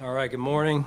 All right, good morning.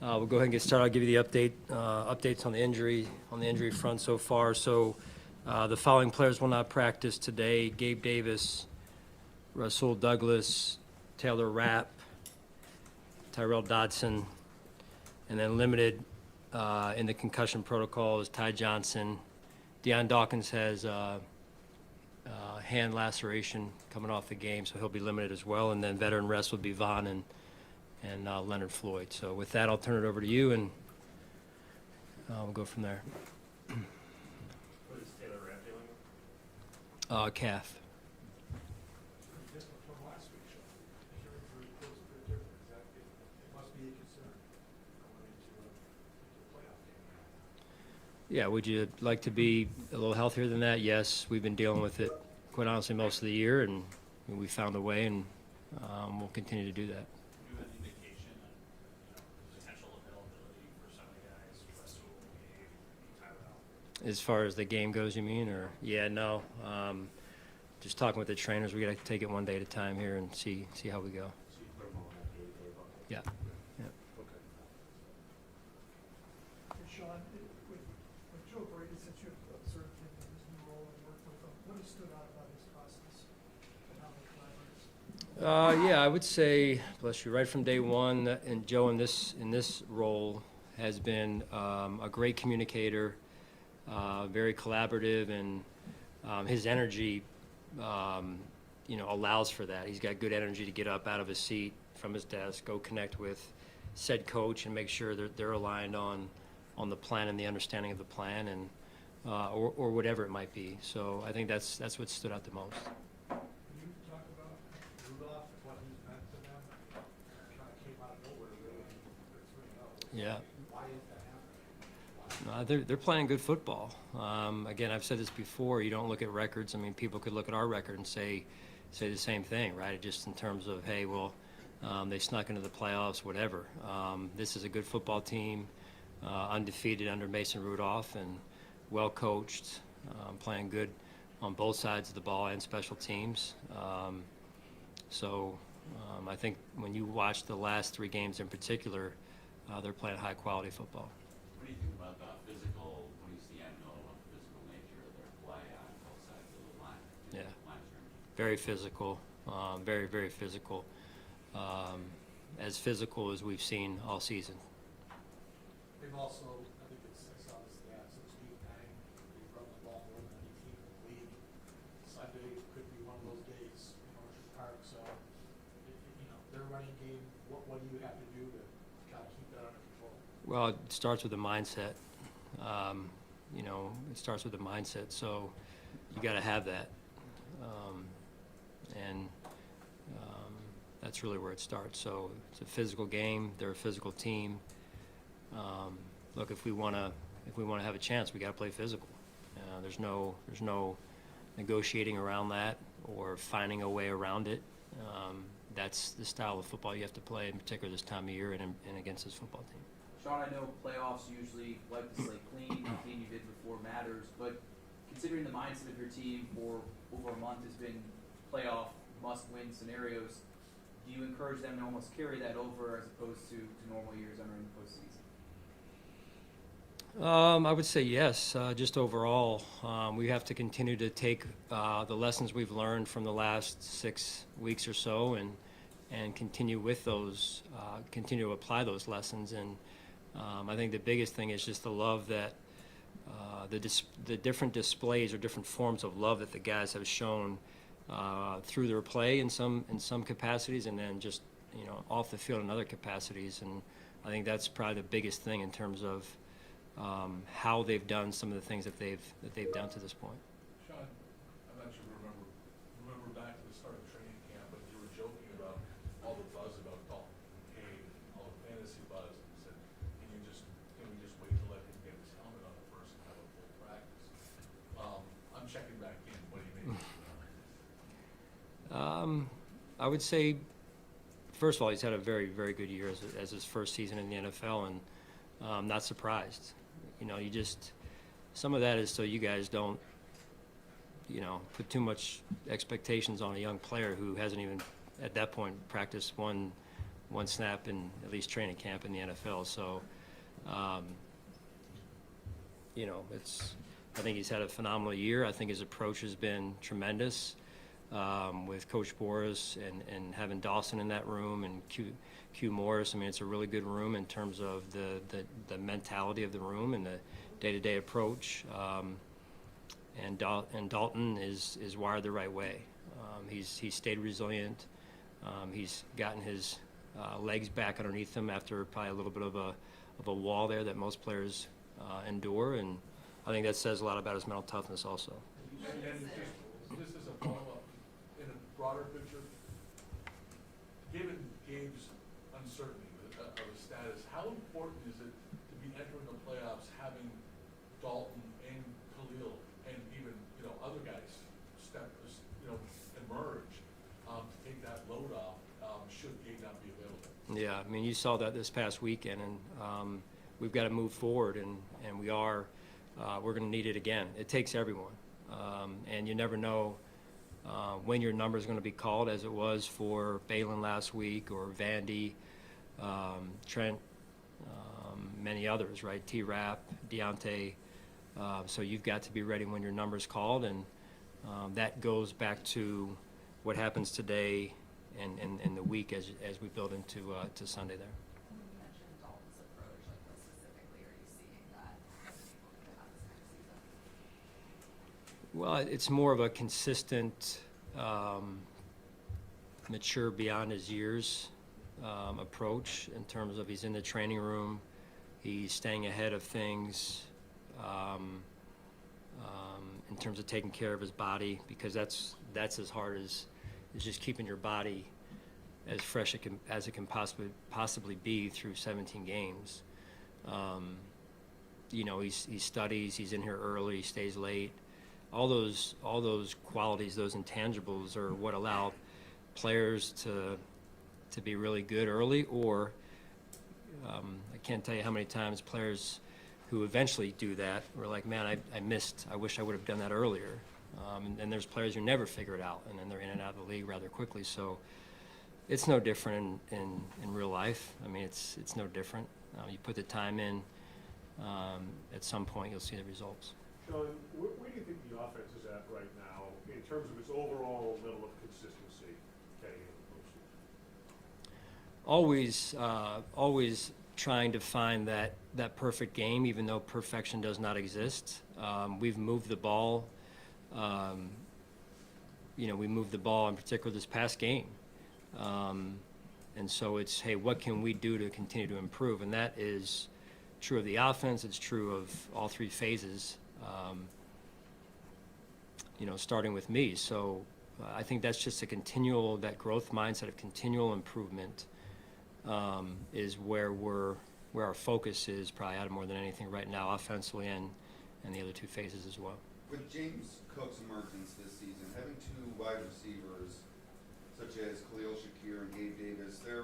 We'll go ahead and get started. I'll give you the updates on the injury front so far. So the following players will not practice today: Gabe Davis, Rasul Douglas, Taylor Rapp, Tyrell Dodson, and then limited in the concussion protocol is Ty Johnson. Deion Dawkins has hand laceration coming off the game, so he'll be limited as well. And then veteran rest will be Vaughn and Leonard Floyd. So with that, I'll turn it over to you, and we'll go from there. What is Taylor Rapp dealing with? Calf. Different from last week, Sean. Your injury was a bit different. It must be a concern going into a playoff game. Yeah, would you like to be a little healthier than that? Yes, we've been dealing with it, quite honestly, most of the year, and we found a way, and we'll continue to do that. Do you have any indication on potential availability for some of the guys, Rasul, Gabe, Tyrell? As far as the game goes, you mean? Or yeah, no. Just talking with the trainers, we got to take it one day at a time here and see how we go. So you put them all in that day bucket? Yeah. Okay. And Sean, with Joe Brady, since you've observed him in his new role and worked with him, what has stood out about his process and how he collaborates? Yeah, I would say, bless you, right from day one, and Joe in this role has been a great communicator, very collaborative, and his energy, allows for that. He's got good energy to get up out of his seat from his desk, go connect with said coach, and make sure that they're aligned on the plan and the understanding of the plan, and or whatever it might be. So I think that's what stood out the most. Can you talk about Rudolph and what he's meant to them? Kind of came out of nowhere, really. Yeah. Why is that happening? They're playing good football. Again, I've said this before. You don't look at records. I mean, people could look at our record and say the same thing, right? Just in terms of, hey, well, they snuck into the playoffs, whatever. This is a good football team, undefeated under Mason Rudolph, and well coached, playing good on both sides of the ball and special teams. I think when you watch the last three games in particular, they're playing high quality football. What do you think about the physical, when you see the physical nature of their play on both sides of the line? Yeah. Line of scrimmage? Very physical, very, very physical. As physical as we've seen all season. They've also, I think I saw the stats, so Steve Pang, they've run the ball more than any team in the league. Sunday could be one of those days in Orchard Park, so, their running game, what do you have to do to kind of keep that under control? Well, it starts with the mindset. It starts with the mindset. So you got to have that, and that's really where it starts. So it's a physical game. They're a physical team. Look, if we want to have a chance, we got to play physical. There's no negotiating around that or finding a way around it. That's the style of football you have to play, in particular this time of year and against this football team. Sean, I know playoffs usually wipe the slate clean. The game you did before matters, but considering the mindset of your team for over a month has been playoff must-win scenarios, do you encourage them to almost carry that over as opposed to normal years entering the postseason? I would say yes. Just overall, we have to continue to take the lessons we've learned from the last 6 weeks or so, and continue with those, continue to apply those lessons. And I think the biggest thing is just the love that the different displays or different forms of love that the guys have shown through their play in some capacities, and then just off the field in other capacities. And I think that's probably the biggest thing in terms of how they've done some of the things that they've done to this point. Sean, I'm not sure remember back to the start of training camp, but you were joking about all the buzz about Dalton Cade, all the fantasy buzz, and you said, can we just wait to let him get his helmet on the first and have a full practice? I'm checking back in. What do you mean? I would say, first of all, he's had a very, very good year as his first season in the NFL, and I'm not surprised. Some of that is so you guys don't, put too much expectations on a young player who hasn't even, at that point, practiced one one snap in at least training camp in the NFL. So, you know, I think he's had a phenomenal year. I think his approach has been tremendous with Coach Boris and having Dawson in that room and Q Morris. I mean, it's a really good room in terms of the mentality of the room and the day-to-day approach. And Dalton is wired the right way. He's stayed resilient. He's gotten his legs back underneath him after probably a little bit of a wall there that most players endure, and I think that says a lot about his mental toughness also. And just as a follow-up, in a broader picture, given Gabe's uncertainty of his status, how important is it to be entering the playoffs having Dalton and Khalil and even, you know, other guys emerge to take that load off should Gabe not be available? Yeah, I mean, you saw that this past weekend, and we've got to move forward, and we're going to need it again. It takes everyone, and you never know when your number is going to be called, as it was for Balin last week, or Vandy, Trent, many others, right? T-Rap, Deontay. So you've got to be ready when your number's called, and that goes back to what happens today and the week as we build into to Sunday there. When you mentioned Dalton's approach, like what specifically are you seeing that has been able to have this kind of season? Well, it's more of a consistent, mature beyond his years approach in terms of he's in the training room, he's staying ahead of things in terms of taking care of his body, because that's as hard as just keeping your body as fresh as it can possibly be through 17 games. You know, he studies, he's in here early, he stays late. All those qualities, those intangibles, are what allow players to be really good early, or I can't tell you how many times players who eventually do that were like, man, I wish I would have done that earlier. And there's players who never figure it out, and then they're in and out of the league rather quickly. So it's no different in real life. I mean, it's no different. You put the time in, at some point you'll see the results. Sean, where do you think the offense is at right now in terms of its overall level of consistency heading into the postseason? Always trying to find that perfect game, even though perfection does not exist. We've moved the ball. We moved the ball in particular this past game. And so it's, hey, what can we do to continue to improve? And that is true of the offense. It's true of all three phases, starting with me. So I think that's just that growth mindset of continual improvement is where our focus is probably out of more than anything right now, offensively and the other two phases as well. With James Cook's emergence this season, having two wide receivers such as Khalil Shakir and Gabe Davis, their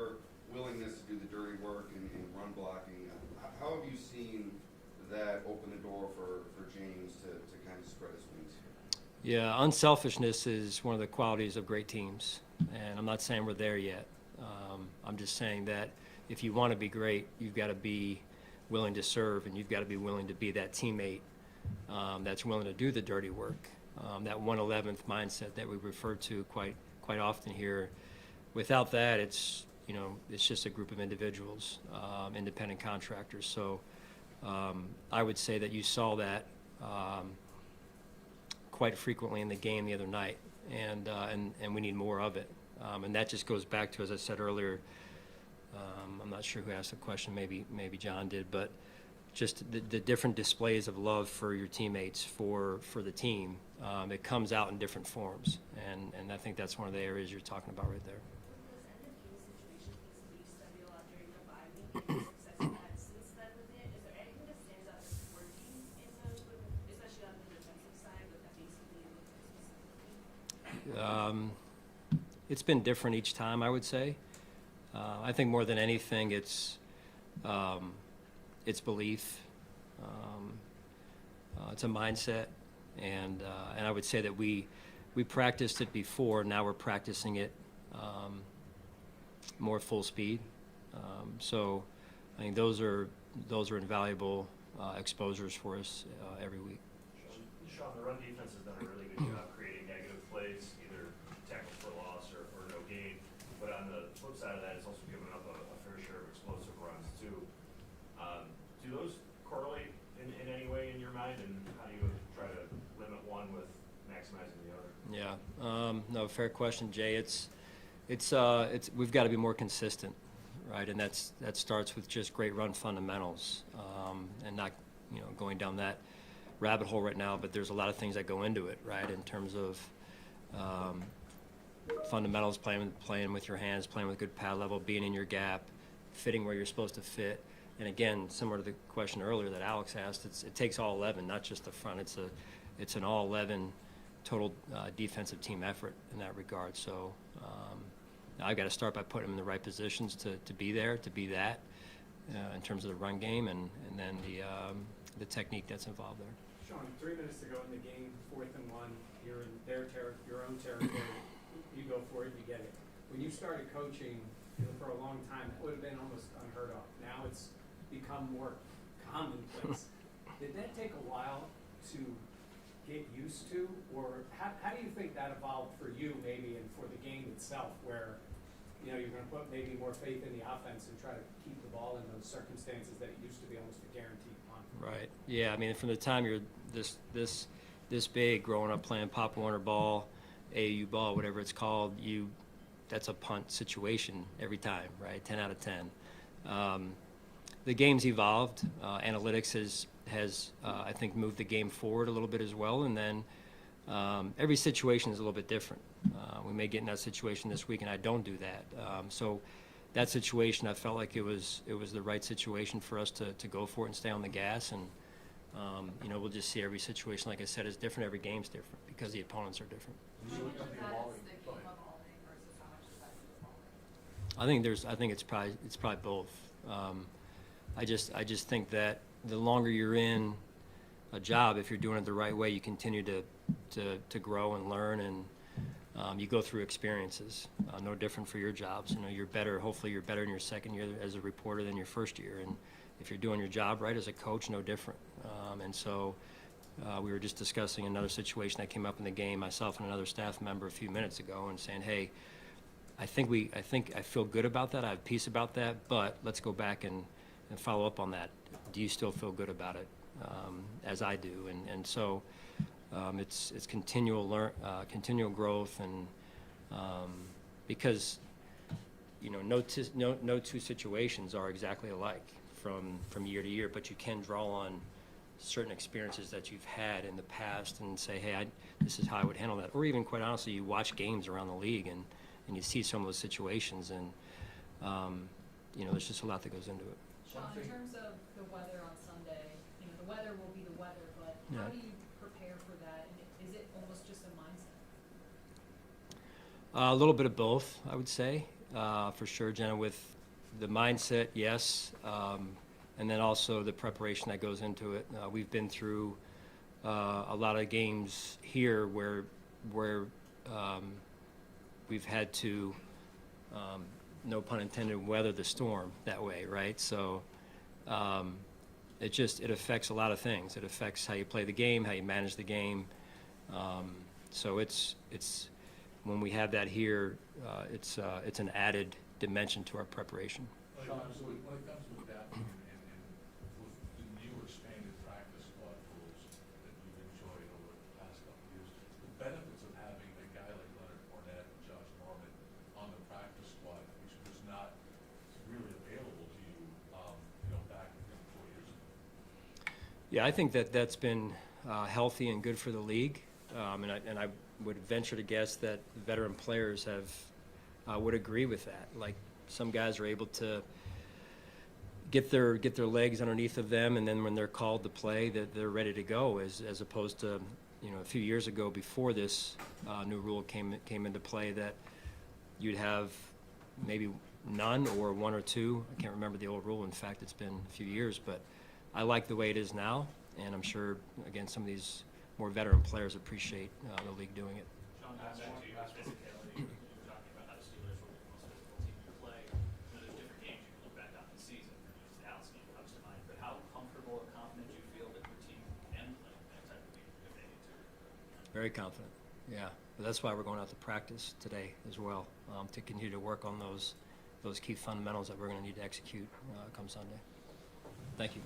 willingness to do the dirty work and run blocking, how have you seen that open the door for James to kind of spread his wings here? Yeah, unselfishness is one of the qualities of great teams, and I'm not saying we're there yet. I'm just saying that if you want to be great, you've got to be willing to serve, and you've got to be willing to be that teammate that's willing to do the dirty work. That 1/11th mindset that we refer to quite often here. Without that, it's just a group of individuals, independent contractors. So I would say that you saw that quite frequently in the game the other night, and we need more of it. And that just goes back to, as I said earlier, I'm not sure who asked the question, maybe John did, but just the different displays of love for your teammates, for the team, it comes out in different forms, and I think that's one of the areas you're talking about right there. With this end of game situation, piece study a lot during the bye week and the success you've had since then with it, is there anything that stands out as working especially on the defensive side with that basically specifically? It's been different each time, I would say. I think more than anything, it's belief. It's a mindset, and I would say that we practiced it before. Now we're practicing it more full speed. So I think those are invaluable exposures for us every week. Sean, the run defense has done a really good job creating negative plays, either tackles for loss or no gain. But on the flip side of that, it's also given up a fair share of explosive runs too. Do those correlate in any way in your mind, and how do you try to limit one with maximizing the other? Yeah, no, fair question, Jay. It's we've got to be more consistent, right? And that starts with just great run fundamentals, and not going down that rabbit hole right now. But there's a lot of things that go into it, right? In terms of fundamentals, playing with your hands, playing with good pad level, being in your gap, fitting where you're supposed to fit. And again, similar to the question earlier that Alex asked, it takes all 11, not just the front. It's an all 11 total defensive team effort in that regard. So I've got to start by putting them in the right positions to be there, to be that in terms of the run game and then the technique that's involved there. Sean, 3 minutes to go in the game, 4th and 1, you're in your own territory, you go for it, you get it. When you started coaching, for a long time, that would have been almost unheard of. Now it's become more commonplace. Did that take a while to get used to, or how do you think that evolved for you maybe and for the game itself, where you're going to put maybe more faith in the offense and try to keep the ball in those circumstances that it used to be almost a guaranteed punt? Right. Yeah. I mean, from the time you're this big, growing up playing Pop Warner ball, AAU ball, whatever it's called, that's a punt situation every time, right? 10 out of 10. The game's evolved. Analytics has I think moved the game forward a little bit as well, and then every situation is a little bit different. We may get in that situation this week, and I don't do that. So that situation, I felt like it was the right situation for us to go for it and stay on the gas. And we'll just see every situation, like I said, is different. Every game's different because the opponents are different. How much of that is the game evolving versus how much of that is evolving? I think it's probably both. I just think that the longer you're in a job, if you're doing it the right way, you continue to grow and learn, and you go through experiences. No different for your jobs. You're better. Hopefully, you're better in your second year as a reporter than your first year. And if you're doing your job right as a coach, no different. And so we were just discussing another situation that came up in the game, myself and another staff member a few minutes ago, and saying, hey, I feel good about that. I have peace about that, but let's go back and follow up on that. Do you still feel good about it, as I do? And so it's continual growth, and because no two situations are exactly alike from year to year, but you can draw on certain experiences that you've had in the past and say, hey, this is how I would handle that. Or even, quite honestly, you watch games around the league and you see some of those situations, and there's just a lot that goes into it. Sean, in terms of the weather on Sunday, the weather will be the weather, but how do you prepare for that? And is it almost just a mindset? A little bit of both, I would say, for sure, Jenna. With the mindset, yes, and then also the preparation that goes into it. We've been through a lot of games here where we've had to, no pun intended, weather the storm that way, right? So it affects a lot of things. It affects how you play the game, how you manage the game. So it's when we have that here, it's an added dimension to our preparation. When it comes with that, and with the new expanded practice squad rules that we've enjoyed over the past couple of years, the benefits of having a guy like Leonard Fournette and Josh Norman on the practice squad, which was not really available to you, back 4 years ago. Yeah, I think that's been healthy and good for the league, and I would venture to guess that veteran players would agree with that. Like, some guys are able to get their legs underneath of them, and then when they're called to play, that they're ready to go, as opposed to a few years ago, before this new rule came into play, that you'd have maybe none or one or two. I can't remember the old rule. In fact, it's been a few years, but I like the way it is now, and I'm sure, again, some of these more veteran players appreciate the league doing it. Sean, back to you, physicality. You were talking about how the Steelers were the most physical team to play. Very confident, yeah. But that's why we're going out to practice today as well, to continue to work on those key fundamentals that we're going to need to execute come Sunday. Thank you.